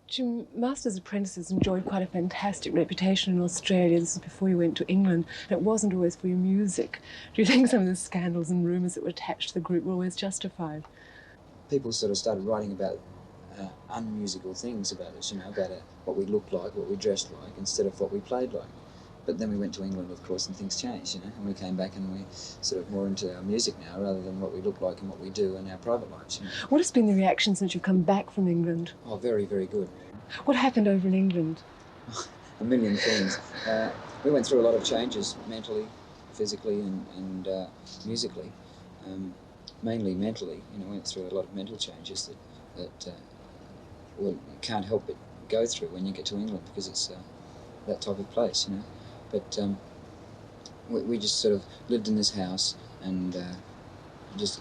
Jim, Master's Apprentices enjoyed quite a fantastic reputation in Australia. This is before you went to England, and it wasn't always for your music. Do you think some of the scandals and rumours that were attached to the group were always justified? People sort of started writing about unmusical things about us, about what we looked like, what we dressed like, instead of what we played like. But then we went to England, of course, and things changed, and we came back and we sort of more into our music now rather than what we look like and what we do in our private lives. What has been the reaction since you've come back from England? Oh, very, very good. What happened over in England? A million things. We went through a lot of changes mentally, physically, and musically. Mainly mentally, went through a lot of mental changes that you can't help but go through when you get to England because it's that type of place, But we just sort of lived in this house and just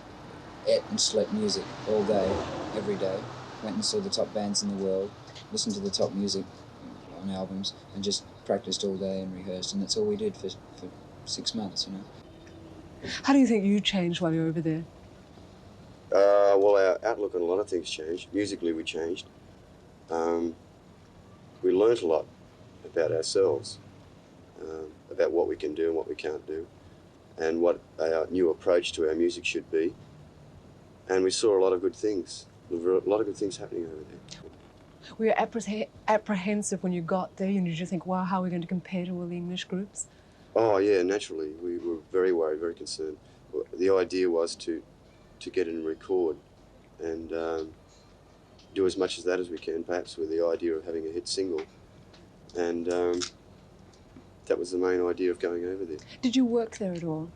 ate and slept music all day, every day. Went and saw the top bands in the world, listened to the top music on albums, and just practiced all day and rehearsed, and that's all we did for 6 months, How do you think you changed while you were over there? Well, our outlook on a lot of things changed. Musically, we changed. We learnt a lot about ourselves, about what we can do and what we can't do, and what our new approach to our music should be. And we saw a lot of good things. There were a lot of good things happening over there. Were you apprehensive when you got there? And did you think, wow, how are we going to compare to all the English groups? Oh, yeah, naturally. We were very worried, very concerned. The idea was to get in and record and do as much of that as we can, perhaps with the idea of having a hit single. And that was the main idea of going over there. Did you work there at all?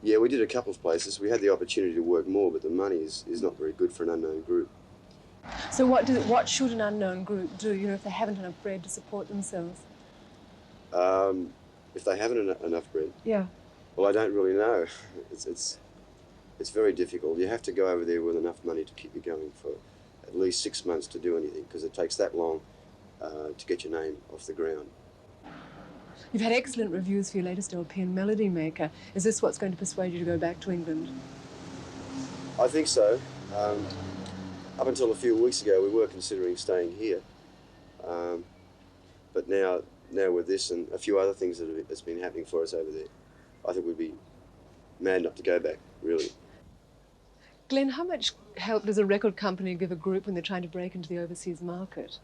Yeah, we did a couple of places. We had the opportunity to work more, but the money is not very good for an unknown group. So what should an unknown group do, if they haven't enough bread to support themselves? If they haven't enough bread? Yeah. Well, I don't really know. It's very difficult. You have to go over there with enough money to keep you going for at least 6 months to do anything, because it takes that long to get your name off the ground. You've had excellent reviews for your latest LP in Melody Maker. Is this what's going to persuade you to go back to England? I think so. Up until a few weeks ago, we were considering staying here. But now with this and a few other things that's been happening for us over there, I think we'd be mad not to go back, really. Glenn, how much help does a record company give a group when they're trying to break into the overseas market?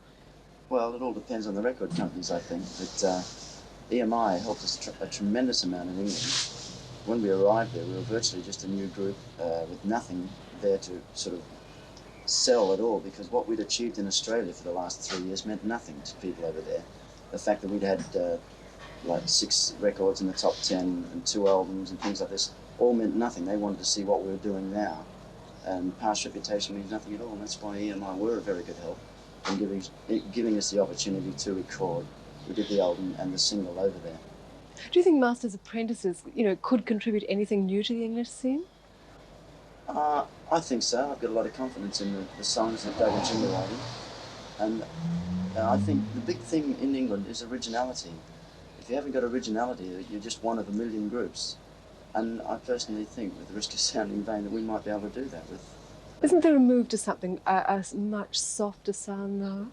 Well, it all depends on the record companies, I think. But EMI helped us a tremendous amount in England. When we arrived there, we were virtually just a new group with nothing there to sort of sell at all, because what we'd achieved in Australia for the last 3 years meant nothing to people over there. The fact that we'd had like 6 records in the top 10 and 2 albums and things like this all meant nothing. They wanted to see what we were doing now. And past reputation means nothing at all, and that's why EMI were a very good help in giving us the opportunity to record. We did the album and the single over there. Do you think Master's Apprentices, could contribute anything new to the English scene? I think so. I've got a lot of confidence in the songs that Doug and Jim are writing. And I think the big thing in England is originality. If you haven't got originality, you're just one of a million groups. And I personally think, with the risk of sounding vain, that we might be able to do that with. Isn't there a move to something, a much softer sound now?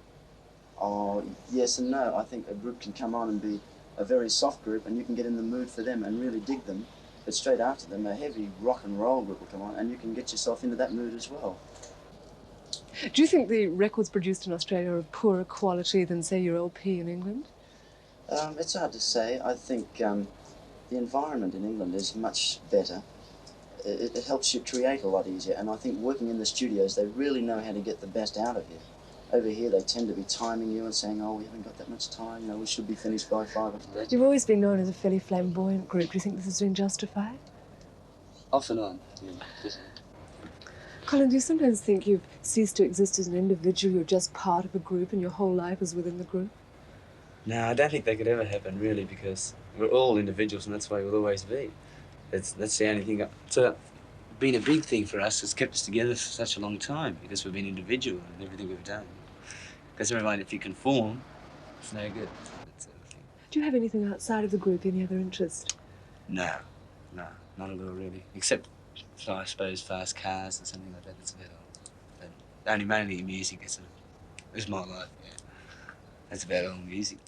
Oh, yes and no. I think a group can come on and be a very soft group, and you can get in the mood for them and really dig them. But straight after them, a heavy rock and roll group will come on, and you can get yourself into that mood as well. Do you think the records produced in Australia are of poorer quality than, say, your LP in England? It's hard to say. I think the environment in England is much better. It helps you create a lot easier, and I think working in the studios, they really know how to get the best out of you. Over here, they tend to be timing you and saying, oh, we haven't got that much time, we should be finished by 5 o'clock. You've always been known as a fairly flamboyant group. Do you think this has been justified? Off and on, yeah. Colin, do you sometimes think you've ceased to exist as an individual? You're just part of a group and your whole life is within the group? No, I don't think that could ever happen, really, because we're all individuals and that's the way we'll always be. That's the only thing. It's been a big thing for us. It's kept us together for such a long time because we've been individual in everything we've done. Because everyone, if you conform, it's no good. That sort of thing. Do you have anything outside of the group, any other interest? No, not at all, really. Except, I suppose, fast cars or something like that. That's about all. But only mainly music, sort of It's my life, yeah. That's about all music.